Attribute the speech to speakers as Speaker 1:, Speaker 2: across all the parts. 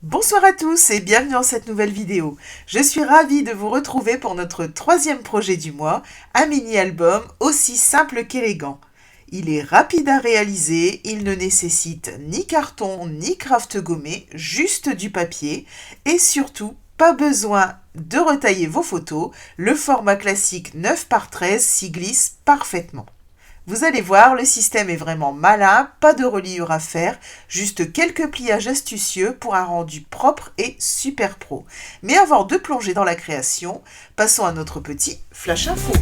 Speaker 1: Bonsoir à tous et bienvenue dans cette nouvelle vidéo. Je suis ravie de vous retrouver pour notre troisième projet du mois, un mini-album aussi simple qu'élégant. Il est rapide à réaliser, il ne nécessite ni carton ni craft gommé, juste du papier et surtout pas besoin de retailler vos photos, le format classique 9 par 13 s'y glisse parfaitement. Vous allez voir, le système est vraiment malin, pas de reliure à faire, juste quelques pliages astucieux pour un rendu propre et super pro. Mais avant de plonger dans la création, passons à notre petit flash info.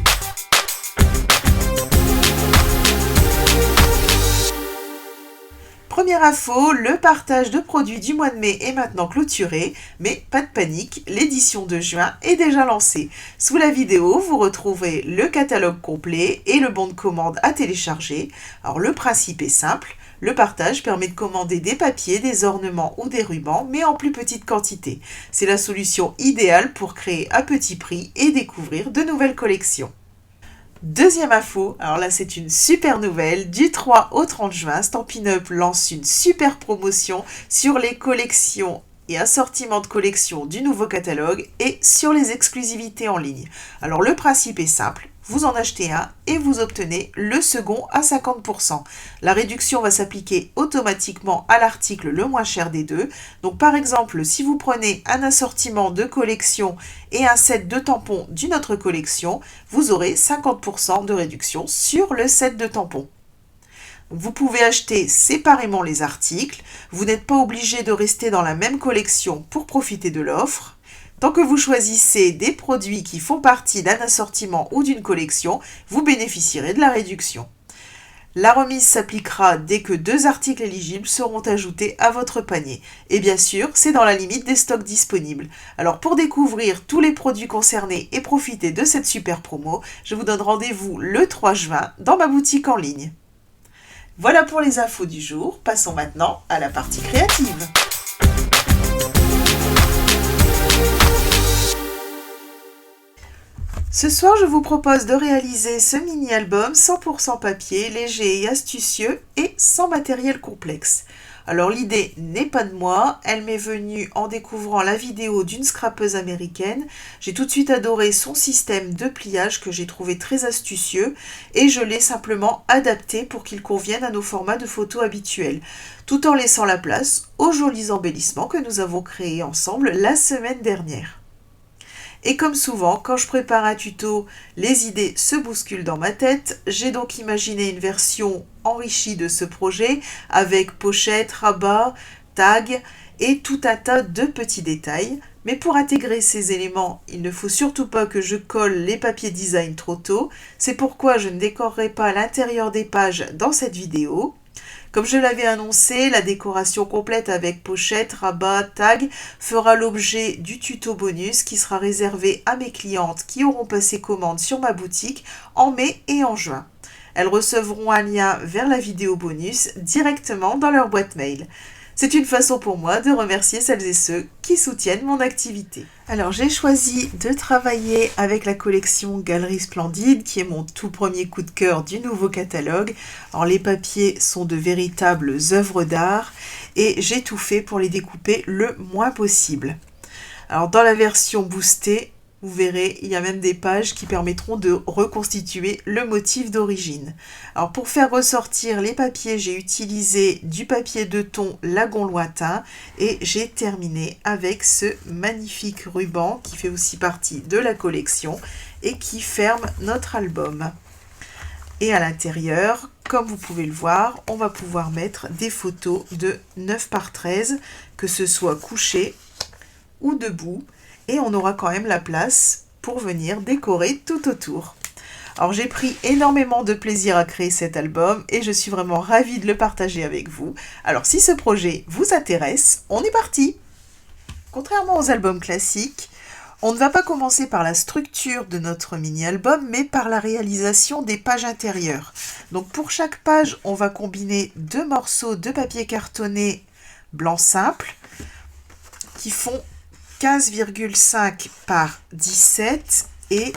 Speaker 1: Première info, le partage de produits du mois de mai est maintenant clôturé, mais pas de panique, l'édition de juin est déjà lancée. Sous la vidéo, vous retrouverez le catalogue complet et le bon de commande à télécharger. Alors le principe est simple, le partage permet de commander des papiers, des ornements ou des rubans, mais en plus petite quantité. C'est la solution idéale pour créer à petit prix et découvrir de nouvelles collections. Deuxième info, alors là c'est une super nouvelle, du 3 au 30 juin, Stampin' Up lance une super promotion sur les collections et assortiments de collections du nouveau catalogue et sur les exclusivités en ligne. Alors le principe est simple, vous en achetez un et vous obtenez le second à 50%. La réduction va s'appliquer automatiquement à l'article le moins cher des deux. Donc par exemple, si vous prenez un assortiment de collection et un set de tampons d'une autre collection, vous aurez 50% de réduction sur le set de tampons. Vous pouvez acheter séparément les articles, vous n'êtes pas obligé de rester dans la même collection pour profiter de l'offre. Tant que vous choisissez des produits qui font partie d'un assortiment ou d'une collection, vous bénéficierez de la réduction. La remise s'appliquera dès que 2 articles éligibles seront ajoutés à votre panier. Et bien sûr, c'est dans la limite des stocks disponibles. Alors pour découvrir tous les produits concernés et profiter de cette super promo, je vous donne rendez-vous le 3 juin dans ma boutique en ligne. Voilà pour les infos du jour, passons maintenant à la partie créative. Ce soir, je vous propose de réaliser ce mini-album 100% papier, léger et astucieux et sans matériel complexe. Alors l'idée n'est pas de moi, elle m'est venue en découvrant la vidéo d'une scrapeuse américaine. J'ai tout de suite adoré son système de pliage que j'ai trouvé très astucieux et je l'ai simplement adapté pour qu'il convienne à nos formats de photos habituels, tout en laissant la place aux jolis embellissements que nous avons créés ensemble la semaine dernière. Et comme souvent, quand je prépare un tuto, les idées se bousculent dans ma tête. J'ai donc imaginé une version enrichie de ce projet avec pochette, rabat, tag et tout un tas de petits détails. Mais pour intégrer ces éléments, il ne faut surtout pas que je colle les papiers design trop tôt. C'est pourquoi je ne décorerai pas l'intérieur des pages dans cette vidéo. Comme je l'avais annoncé, la décoration complète avec pochette, rabat, tag fera l'objet du tuto bonus qui sera réservé à mes clientes qui auront passé commande sur ma boutique en mai et en juin. Elles recevront un lien vers la vidéo bonus directement dans leur boîte mail. C'est une façon pour moi de remercier celles et ceux qui soutiennent mon activité. Alors j'ai choisi de travailler avec la collection Galerie Splendide qui est mon tout premier coup de cœur du nouveau catalogue. Alors les papiers sont de véritables œuvres d'art et j'ai tout fait pour les découper le moins possible. Alors dans la version boostée, vous verrez, il y a même des pages qui permettront de reconstituer le motif d'origine. Alors pour faire ressortir les papiers, j'ai utilisé du papier de thon Lagon Lointain et j'ai terminé avec ce magnifique ruban qui fait aussi partie de la collection et qui ferme notre album. Et à l'intérieur, comme vous pouvez le voir, on va pouvoir mettre des photos de 9 par 13, que ce soit couché ou debout. Et on aura quand même la place pour venir décorer tout autour. Alors j'ai pris énormément de plaisir à créer cet album et je suis vraiment ravie de le partager avec vous. Alors si ce projet vous intéresse, on est parti! Contrairement aux albums classiques, on ne va pas commencer par la structure de notre mini-album, mais par la réalisation des pages intérieures. Donc pour chaque page, on va combiner 2 morceaux de papier cartonné blanc simple qui font 15,5 par 17 et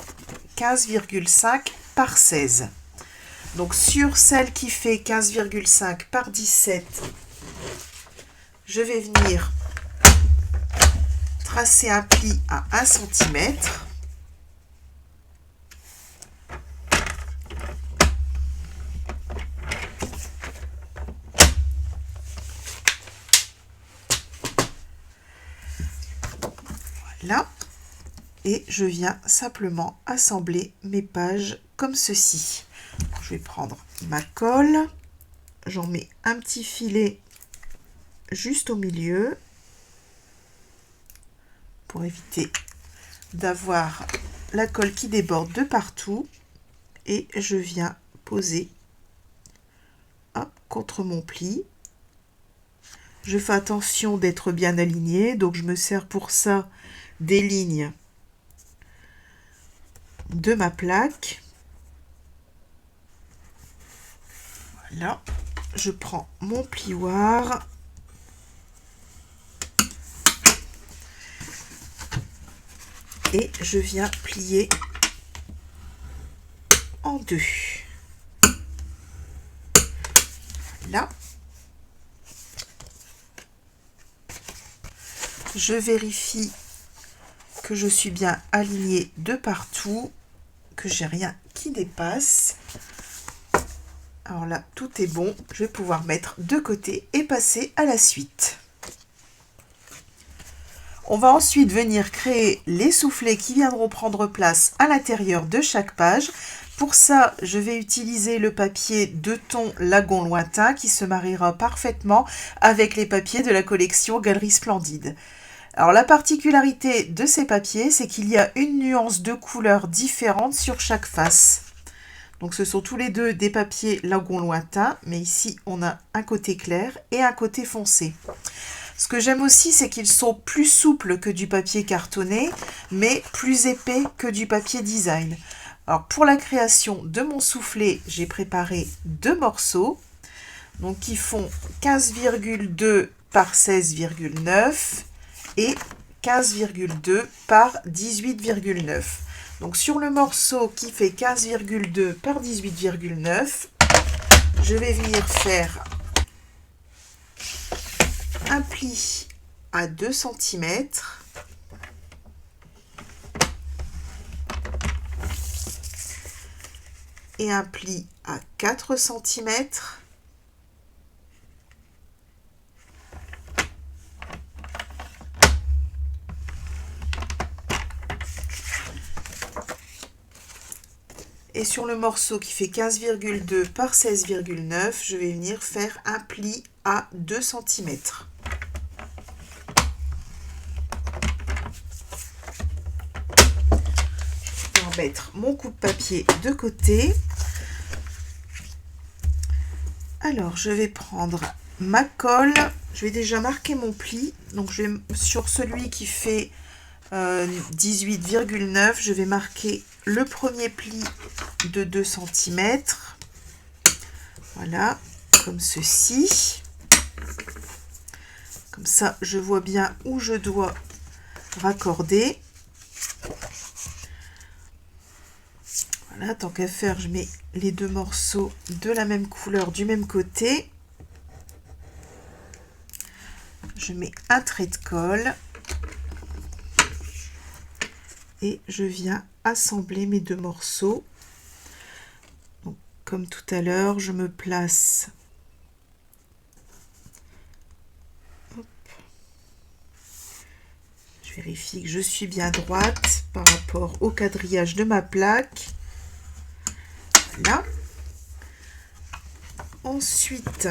Speaker 1: 15,5 par 16. Donc sur celle qui fait 15,5 par 17, je vais venir tracer un pli à 1 cm. Voilà. Et je viens simplement assembler mes pages comme ceci. Je vais prendre ma colle, j'en mets un petit filet juste au milieu pour éviter d'avoir la colle qui déborde de partout, et je viens poser contre mon pli. Je fais attention d'être bien aligné, donc je me sers pour ça des lignes de ma plaque. Voilà, je prends mon plioir et je viens plier en deux. Là, je vérifie que je suis bien alignée de partout, que j'ai rien qui dépasse. Alors là, tout est bon. Je vais pouvoir mettre de côté et passer à la suite. On va ensuite venir créer les soufflets qui viendront prendre place à l'intérieur de chaque page. Pour ça, je vais utiliser le papier de ton Lagon Lointain qui se mariera parfaitement avec les papiers de la collection Galerie Splendide. Alors la particularité de ces papiers, c'est qu'il y a une nuance de couleur différente sur chaque face. Donc ce sont tous les deux des papiers Lagon Lointain, mais ici on a un côté clair et un côté foncé. Ce que j'aime aussi, c'est qu'ils sont plus souples que du papier cartonné, mais plus épais que du papier design. Alors pour la création de mon soufflet, j'ai préparé deux morceaux, donc qui font 15,2 par 16,9 et 15,2 par 18,9. Donc sur le morceau qui fait 15,2 par 18,9, je vais venir faire un pli à 2 cm et un pli à 4 cm. Et sur le morceau qui fait 15,2 par 16,9, je vais venir faire un pli à 2 cm. Je vais mettre mon coupe-papier de côté. Alors, je vais prendre ma colle. Je vais déjà marquer mon pli. Donc, je vais, sur celui qui fait 18,9, je vais marquer le premier pli de 2 cm. Voilà, comme ceci. Comme ça, je vois bien où je dois raccorder. Voilà, tant qu'à faire, je mets les deux morceaux de la même couleur du même côté. Je mets un trait de colle. Et je viens assembler mes deux morceaux. Donc, comme tout à l'heure, je me place. Hop. Je vérifie que je suis bien droite par rapport au quadrillage de ma plaque. Voilà. Ensuite,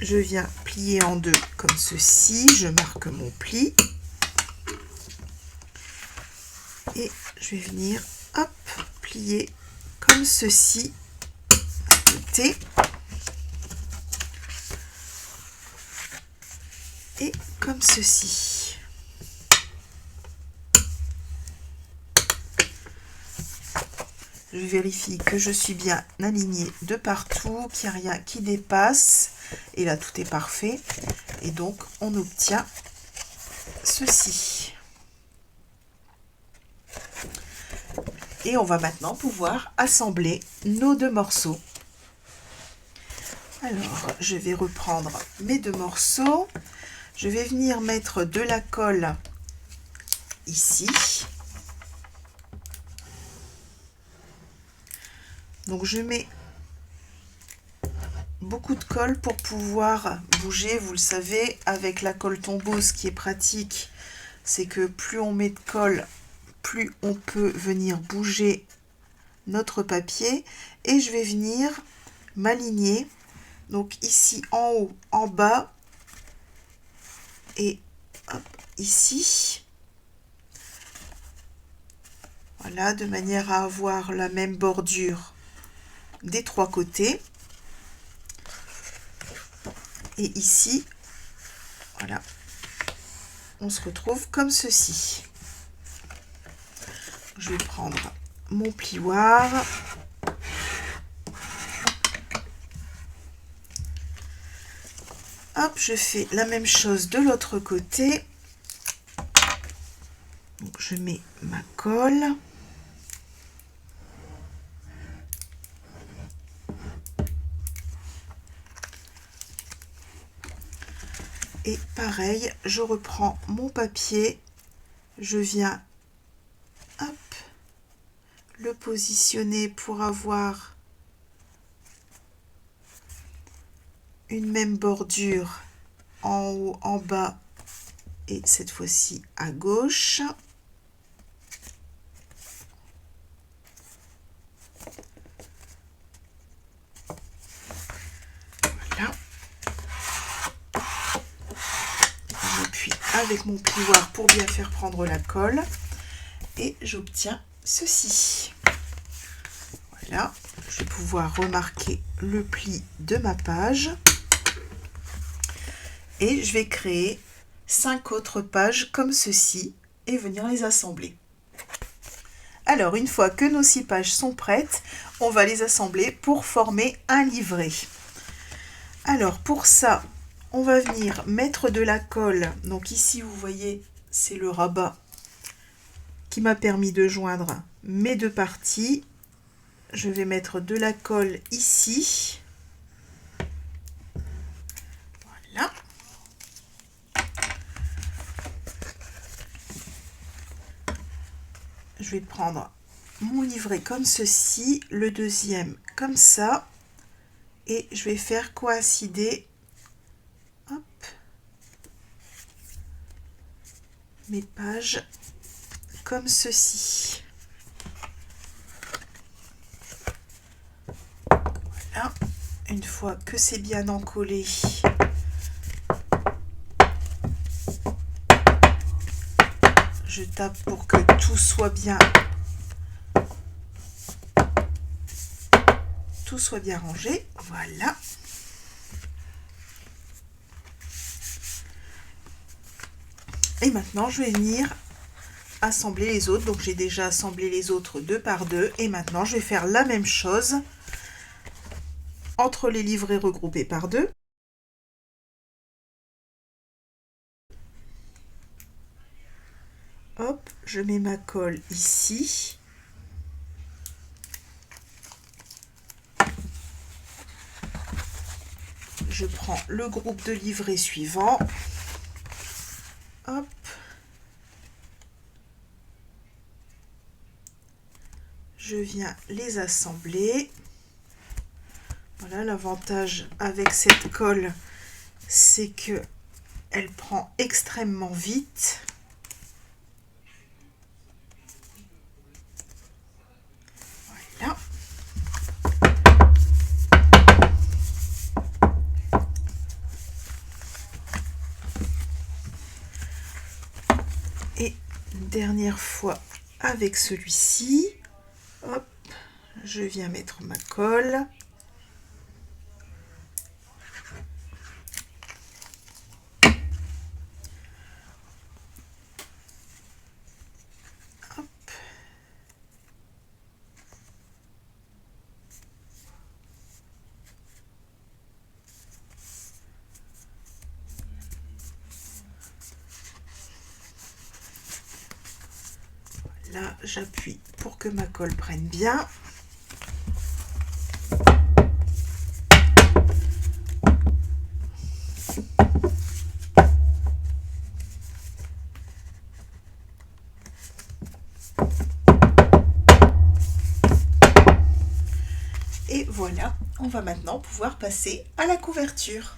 Speaker 1: je viens plier en deux comme ceci. Je marque mon pli. Et je vais venir, hop, plier comme ceci, à côté. Et comme ceci. Je vérifie que je suis bien alignée de partout, qu'il n'y a rien qui dépasse. Et là, tout est parfait. Et donc, on obtient ceci. Et on va maintenant pouvoir assembler nos deux morceaux. Alors, je vais reprendre mes deux morceaux. Je vais venir mettre de la colle ici. Donc je mets beaucoup de colle pour pouvoir bouger. Vous le savez, avec la colle tombeau, ce qui est pratique, c'est que plus on met de colle, plus on peut venir bouger notre papier. Et je vais venir m'aligner. Donc ici en haut, en bas et hop, ici. Voilà, de manière à avoir la même bordure des trois côtés. Et ici, voilà, on se retrouve comme ceci. Je vais prendre mon plioir. Hop, je fais la même chose de l'autre côté. Donc, je mets ma colle. Et pareil, je reprends mon papier, je viens hop, le positionner pour avoir une même bordure en haut, en bas et cette fois-ci à gauche. Voilà. J'appuie avec mon plioir pour bien faire prendre la colle et j'obtiens ceci. Voilà, je vais pouvoir remarquer le pli de ma page et je vais créer 5 autres pages comme ceci et venir les assembler. Alors, une fois que nos 6 pages sont prêtes, on va les assembler pour former un livret. Alors, pour ça, on va venir mettre de la colle. Donc ici, vous voyez, c'est le rabat qui m'a permis de joindre mes deux parties. Je vais mettre de la colle ici. Voilà. Je vais prendre mon livret comme ceci, le deuxième comme ça, et je vais faire coïncider hop, mes pages comme ceci. Voilà, une fois que c'est bien encollé, je tape pour que tout soit bien rangé. Voilà. Et maintenant, je vais venir assembler les autres. Donc, j'ai déjà assemblé les autres 2 par 2. Et maintenant, je vais faire la même chose entre les livrets regroupés par 2. Hop, je mets ma colle ici. Je prends le groupe de livrets suivant. Hop. Je viens les assembler. Voilà, l'avantage avec cette colle, c'est que elle prend extrêmement vite. Voilà. Et une dernière fois avec celui-ci. Hop, je viens mettre ma colle. Hop. Là, j'appuie pour que ma colle prenne bien. on va maintenant pouvoir passer à la couverture.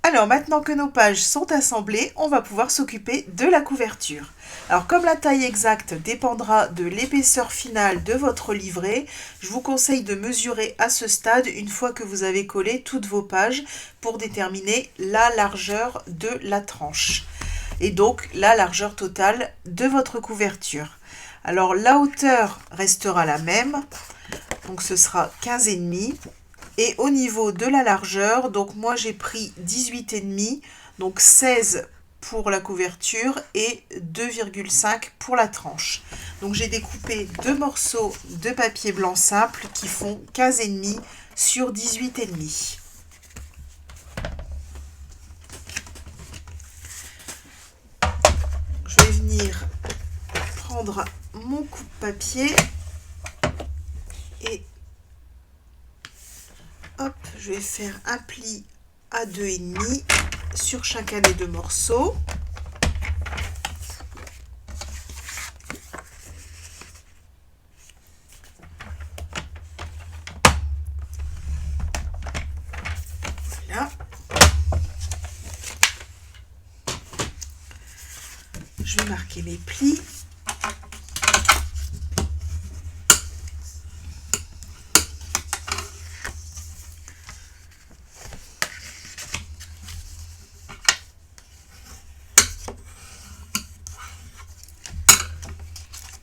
Speaker 1: Alors maintenant que nos pages sont assemblées, on va pouvoir s'occuper de la couverture. Alors comme la taille exacte dépendra de l'épaisseur finale de votre livret, je vous conseille de mesurer à ce stade une fois que vous avez collé toutes vos pages pour déterminer la largeur de la tranche et donc la largeur totale de votre couverture. Alors la hauteur restera la même, donc ce sera 15,5. Et au niveau de la largeur, donc moi j'ai pris 18,5, donc 16 pour la couverture et 2,5 pour la tranche. Donc j'ai découpé deux morceaux de papier blanc simple qui font 15,5 sur 18,5. Je vais venir prendre mon coupe-papier et hop, je vais faire un pli à 2,5 sur chacun des deux morceaux. Voilà. Je vais marquer mes plis.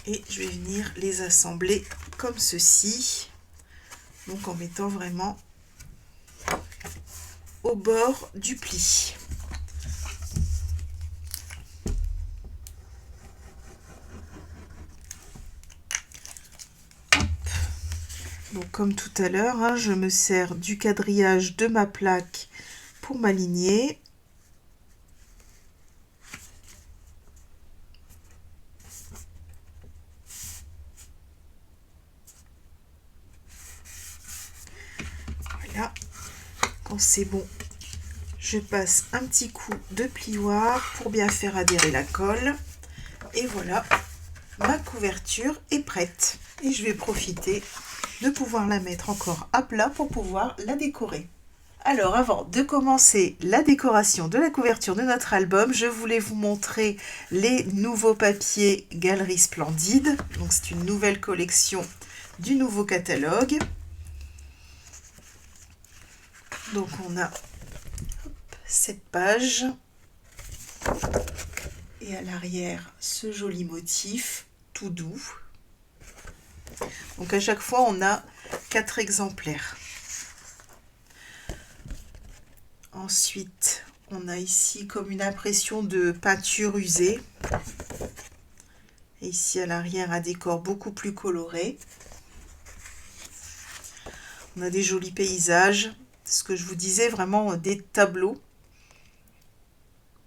Speaker 1: Et je vais venir les assembler comme ceci, donc en mettant vraiment au bord du pli. Hop. Donc comme tout à l'heure, hein, je me sers du quadrillage de ma plaque pour m'aligner. Voilà, quand c'est bon, je passe un petit coup de plioir pour bien faire adhérer la colle. Et voilà, ma couverture est prête. Et je vais profiter de pouvoir la mettre encore à plat pour pouvoir la décorer. Alors avant de commencer la décoration de la couverture de notre album, je voulais vous montrer les nouveaux papiers Galerie Splendide. Donc c'est une nouvelle collection du nouveau catalogue. Donc on a cette page et à l'arrière ce joli motif tout doux. Donc à chaque fois on a 4 exemplaires. Ensuite on a ici comme une impression de peinture usée. Et ici à l'arrière un décor beaucoup plus coloré. On a des jolis paysages. Ce que je vous disais, vraiment des tableaux.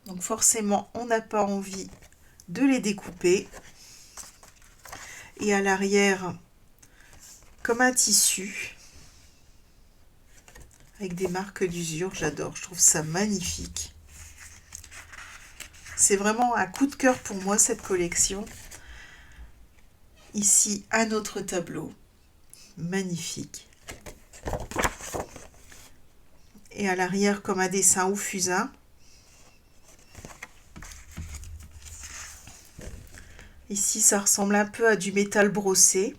Speaker 1: Donc forcément, on n'a pas envie de les découper. Et à l'arrière, comme un tissu, avec des marques d'usure, j'adore, je trouve ça magnifique. C'est vraiment un coup de cœur pour moi, cette collection. Ici, un autre tableau, magnifique. Et à l'arrière, comme un dessin au fusain. Ici, ça ressemble un peu à du métal brossé.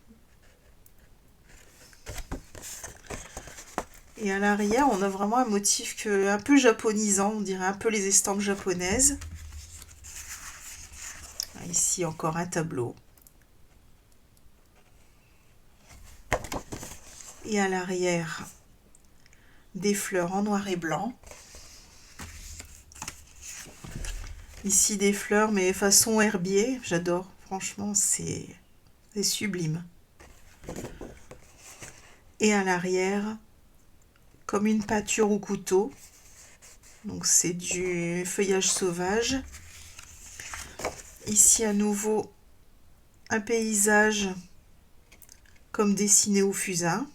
Speaker 1: Et à l'arrière, on a vraiment un motif un peu japonisant, on dirait un peu les estampes japonaises. Ici, encore un tableau. Et à l'arrière, des fleurs en noir et blanc. Ici, des fleurs, mais façon herbier, j'adore. Franchement, c'est sublime. Et à l'arrière, comme une peinture au couteau. Donc c'est du feuillage sauvage. Ici à nouveau un paysage comme dessiné au fusain.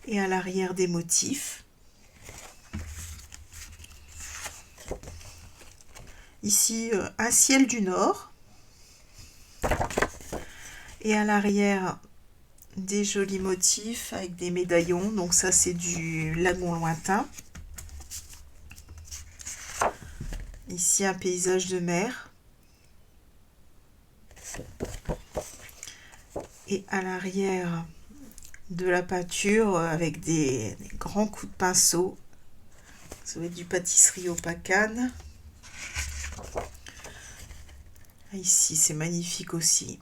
Speaker 1: Et à l'arrière des motifs. Ici un ciel du nord. Et à l'arrière des jolis motifs avec des médaillons. Donc ça, c'est du lagon lointain. Ici, un paysage de mer. Et à l'arrière de la peinture, avec des grands coups de pinceau. Ça va être du pâtisserie au pacane. Ici, c'est magnifique aussi.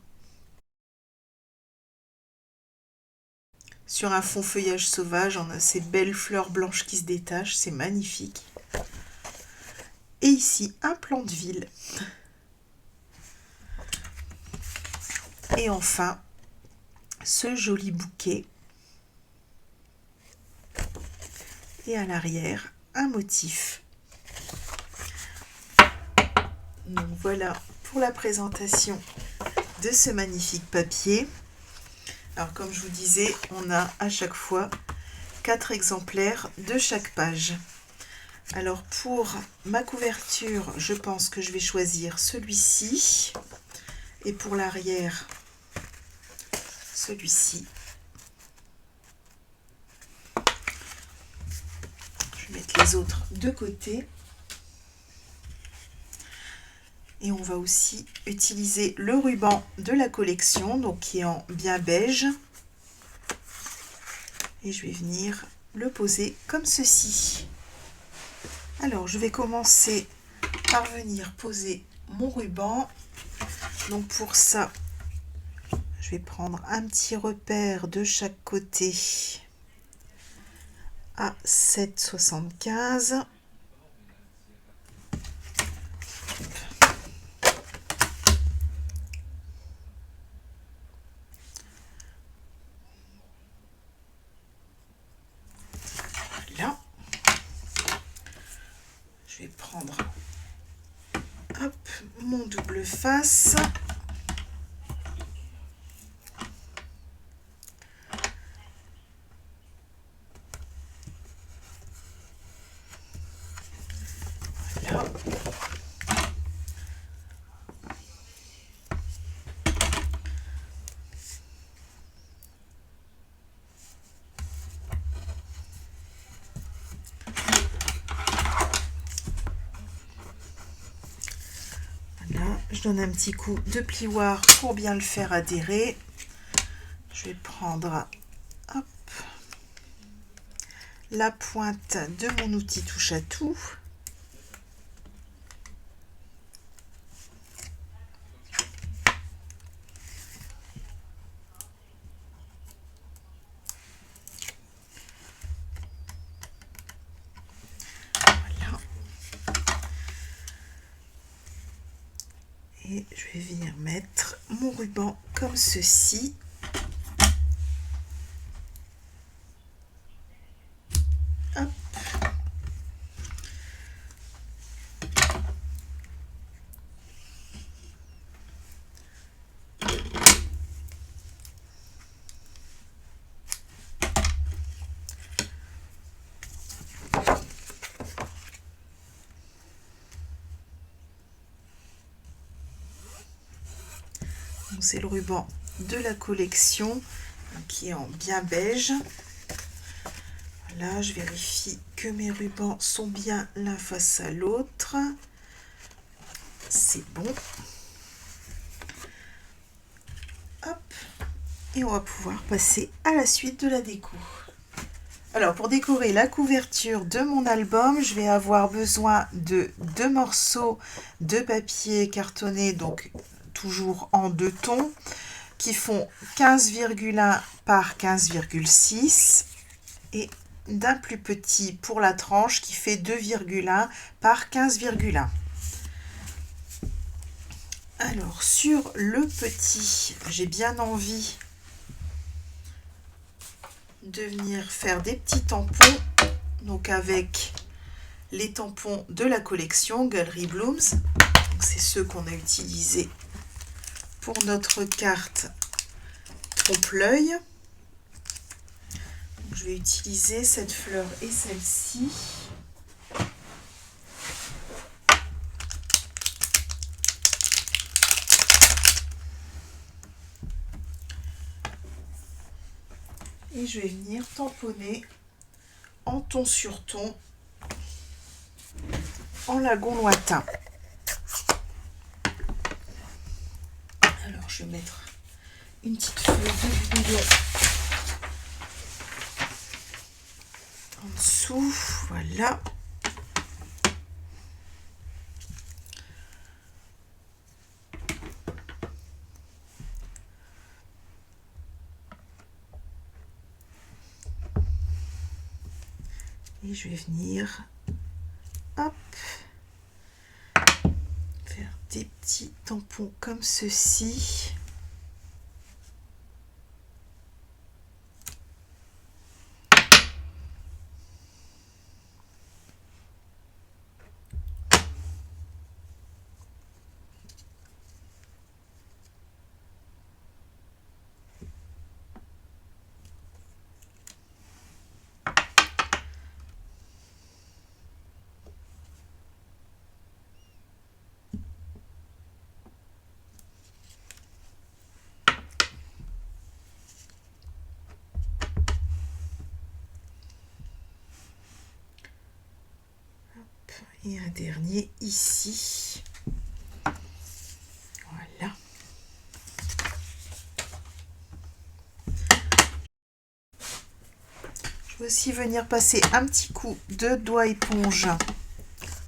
Speaker 1: Sur un fond feuillage sauvage, on a ces belles fleurs blanches qui se détachent. C'est magnifique. Et ici, un plan de ville. Et enfin, ce joli bouquet. Et à l'arrière, un motif. Donc voilà pour la présentation de ce magnifique papier. Alors comme je vous disais, on a à chaque fois 4 exemplaires de chaque page. Alors pour ma couverture, je pense que je vais choisir celui-ci. Et pour l'arrière, celui-ci. Je vais mettre les autres de côté. Et on va aussi utiliser le ruban de la collection, donc qui est en bien beige. Et je vais venir le poser comme ceci. Alors, je vais commencer par venir poser mon ruban. Donc pour ça, je vais prendre un petit repère de chaque côté à 7,75. Là, je vais prendre mon double face. Voilà. Je donne un petit coup de plioir pour bien le faire adhérer. Je vais prendre la pointe de mon outil touche à tout. Voilà. Et je vais venir mettre mon ruban comme ceci. Hop. C'est le ruban de la collection qui est en bien beige. Là, je vérifie que mes rubans sont bien l'un face à l'autre. C'est bon. Hop. Et on va pouvoir passer à la suite de la déco. Alors, pour décorer la couverture de mon album, je vais avoir besoin de 2 morceaux de papier cartonné, donc toujours en 2 tons, qui font 15,1 par 15,6 et d'un plus petit pour la tranche qui fait 2,1 par 15,1. Alors, sur le petit, j'ai bien envie de venir faire des petits tampons, donc avec les tampons de la collection Galerie Blooms. C'est ceux qu'on a utilisés pour notre carte trompe-l'œil. Je vais utiliser cette fleur et celle-ci. Et je vais venir tamponner en ton sur ton en lagon lointain. Alors je vais mettre une petite feuille de bouillon en dessous, voilà. Et je vais venir, hop, faire des petits tampons comme ceci. Et un dernier ici. Voilà. Je vais aussi venir passer un petit coup de doigt éponge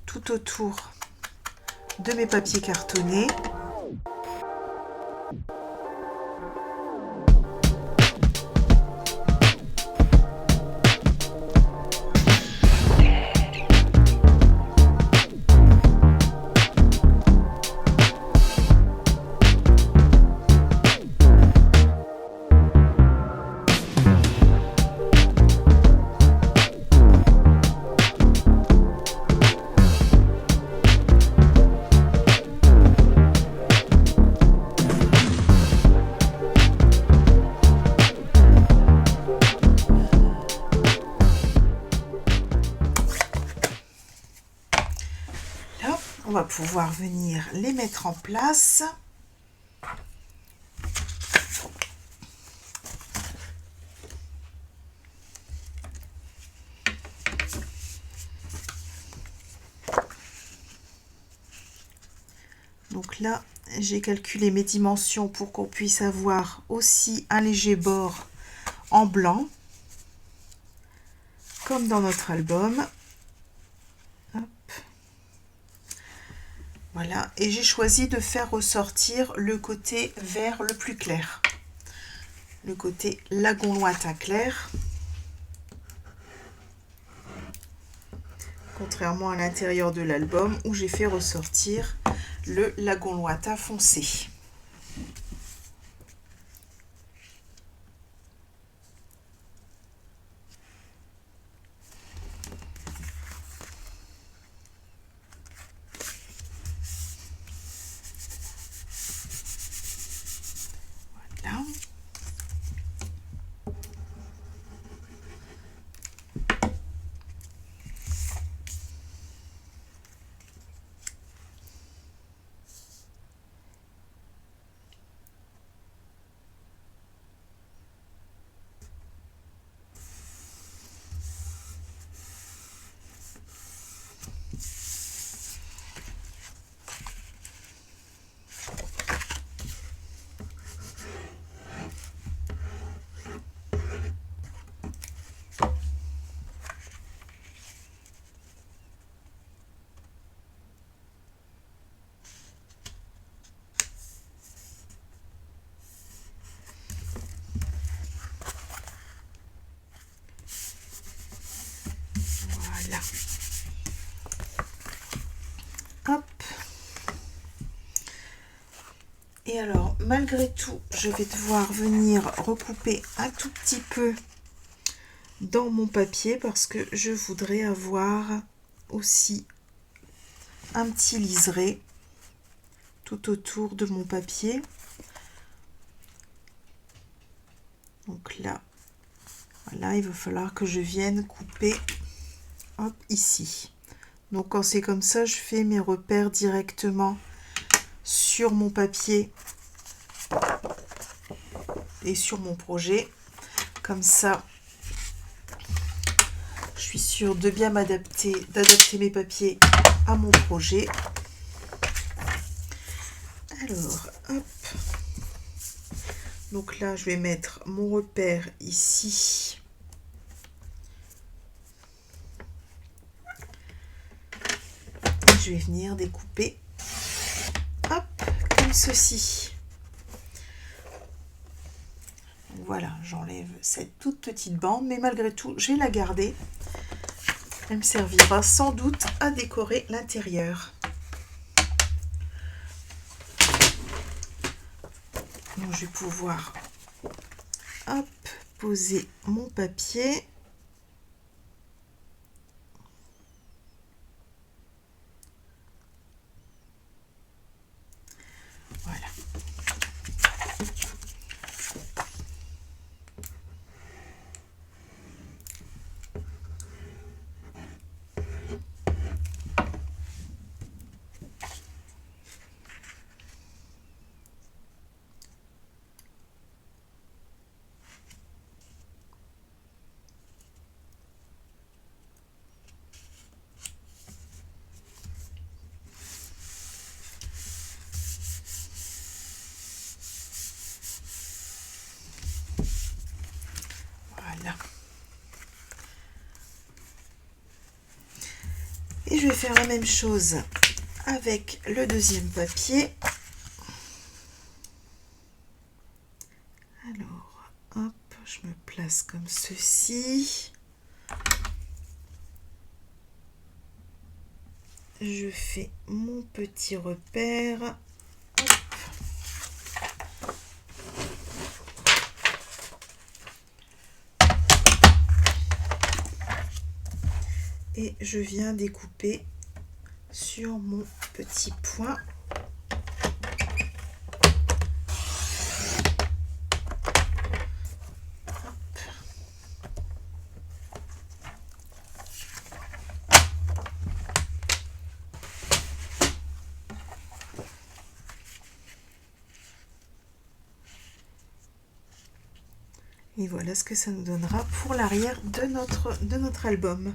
Speaker 1: tout autour de mes papiers cartonnés. On va pouvoir venir les mettre en place. Donc là, j'ai calculé mes dimensions pour qu'on puisse avoir aussi un léger bord en blanc, comme dans notre album. Hop. Voilà, et j'ai choisi de faire ressortir le côté vert le plus clair, le côté lagon lointain clair, contrairement à l'intérieur de l'album où j'ai fait ressortir le lagon lointain foncé. Voilà. Voilà. Hop. Et alors, malgré tout, je vais devoir venir recouper un tout petit peu dans mon papier parce que je voudrais avoir aussi un petit liseré tout autour de mon papier. Donc là, voilà, il va falloir que je vienne couper, hop, ici. Donc quand c'est comme ça, je fais mes repères directement sur mon papier et sur mon projet. Comme ça, je suis sûre de bien d'adapter mes papiers à mon projet. Alors, hop. Donc là, je vais mettre mon repère ici. Et je vais venir découper, hop, comme ceci. Voilà, j'enlève cette toute petite bande, mais malgré tout, je vais la garder. Elle me servira sans doute à décorer l'intérieur. Donc, je vais pouvoir, hop, poser mon papier. Voilà. Voilà. Et je vais faire la même chose avec le deuxième papier. Alors, hop, je me place comme ceci. Je fais mon petit repère. Hop. Et je viens découper sur mon petit point. Et voilà ce que ça nous donnera pour l'arrière de notre album.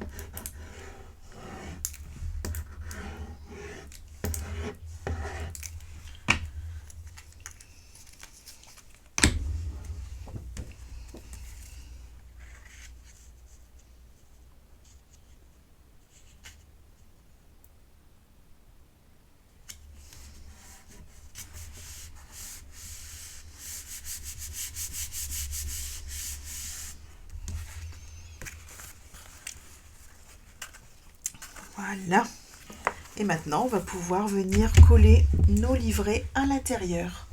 Speaker 1: Voilà. Et maintenant, on va pouvoir venir coller nos livrets à l'intérieur.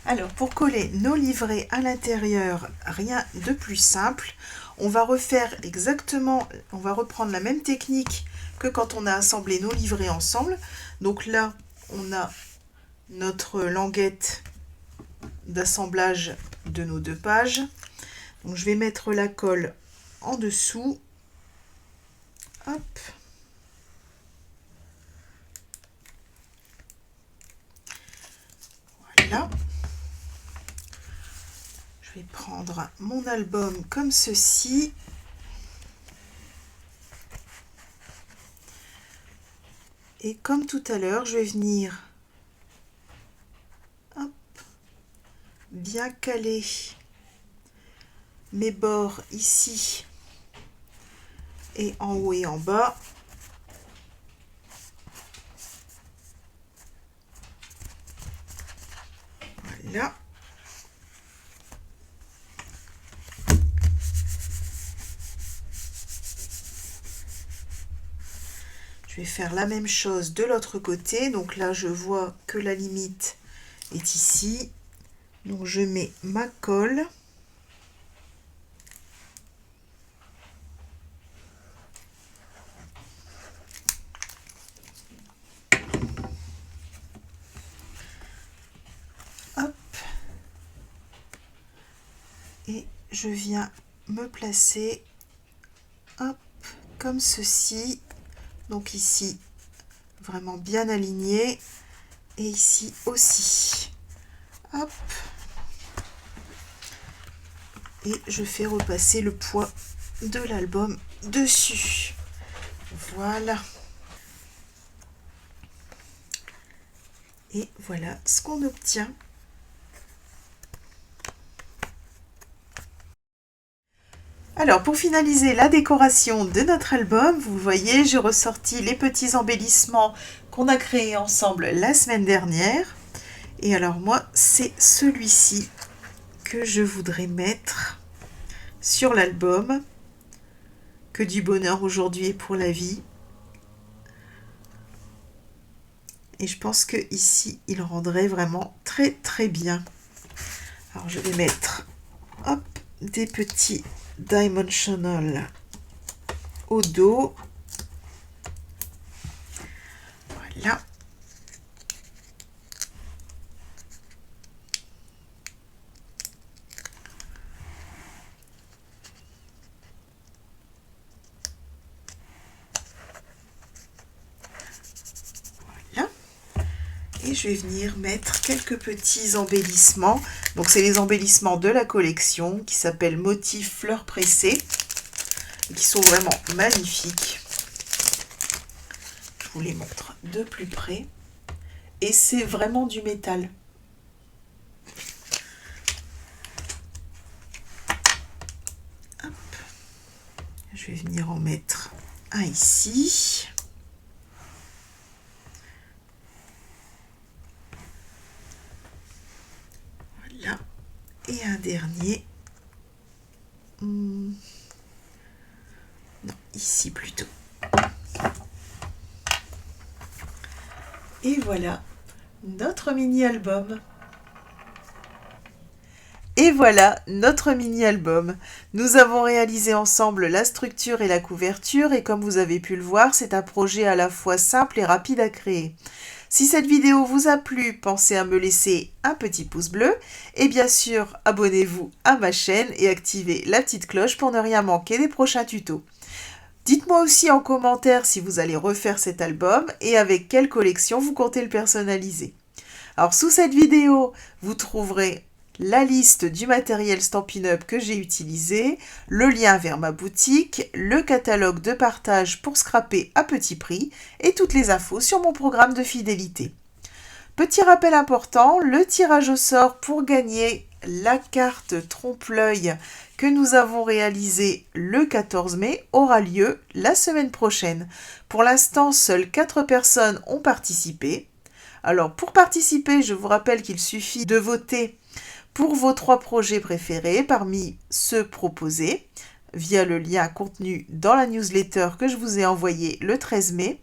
Speaker 1: Alors, pour coller nos livrets à l'intérieur, rien de plus simple. On va refaire exactement, on va reprendre la même technique que quand on a assemblé nos livrets ensemble. Donc là, on a notre languette d'assemblage de nos 2 pages. Donc, je vais mettre la colle en dessous. Hop. Voilà. Je vais prendre mon album comme ceci. Et comme tout à l'heure, je vais venir, hop, bien caler mes bords ici et en haut et en bas. Voilà. Je vais faire la même chose de l'autre côté. Donc là, je vois que la limite est ici. Donc je mets ma colle. Hop. Et je viens me placer, hop, comme ceci. Donc ici, vraiment bien aligné. Et ici aussi. Hop. et je fais repasser le poids de l'album dessus. Voilà. Et voilà ce qu'on obtient. Alors pour finaliser la décoration de notre album, vous voyez, j'ai ressorti les petits embellissements qu'on a créés ensemble la semaine dernière. Et alors moi, c'est celui-ci que je voudrais mettre sur l'album. Que du bonheur aujourd'hui et pour la vie. Et je pense que ici, il rendrait vraiment très très bien. Alors je vais mettre hop, des petits Dimensional au dos. Voilà. Et je vais venir mettre quelques petits embellissements. Donc c'est les embellissements de la collection qui s'appelle Motif Fleurs Pressées et qui sont vraiment magnifiques. Je vous les montre de plus près. Et c'est vraiment du métal. Hop. Je vais venir en mettre un ici. Et un dernier. Non, ici plutôt. Et voilà notre mini-album. Et voilà notre mini-album. Nous avons réalisé ensemble la structure et la couverture et comme vous avez pu le voir, c'est un projet à la fois simple et rapide à créer. Si cette vidéo vous a plu, pensez à me laisser un petit pouce bleu et bien sûr, abonnez-vous à ma chaîne et activez la petite cloche pour ne rien manquer des prochains tutos. Dites-moi aussi en commentaire si vous allez refaire cet album et avec quelle collection vous comptez le personnaliser. Alors sous cette vidéo, vous trouverez la liste du matériel Stampin' Up que j'ai utilisé, le lien vers ma boutique, le catalogue de partage pour scraper à petit prix et toutes les infos sur mon programme de fidélité. Petit rappel important, le tirage au sort pour gagner la carte trompe-l'œil que nous avons réalisée le 14 mai aura lieu la semaine prochaine. Pour l'instant, seules 4 personnes ont participé. Alors pour participer, je vous rappelle qu'il suffit de voter pour vos 3 projets préférés parmi ceux proposés via le lien contenu dans la newsletter que je vous ai envoyé le 13 mai.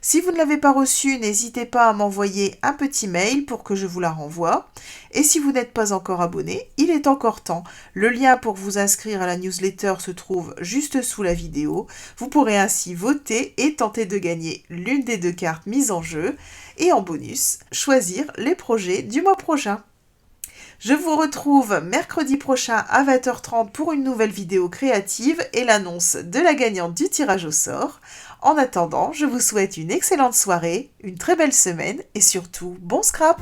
Speaker 1: Si vous ne l'avez pas reçu, n'hésitez pas à m'envoyer un petit mail pour que je vous la renvoie. Et si vous n'êtes pas encore abonné, il est encore temps. Le lien pour vous inscrire à la newsletter se trouve juste sous la vidéo. Vous pourrez ainsi voter et tenter de gagner l'une des 2 cartes mises en jeu. Et en bonus, choisir les projets du mois prochain. Je vous retrouve mercredi prochain à 20h30 pour une nouvelle vidéo créative et l'annonce de la gagnante du tirage au sort. En attendant, je vous souhaite une excellente soirée, une très belle semaine et surtout bon scrap!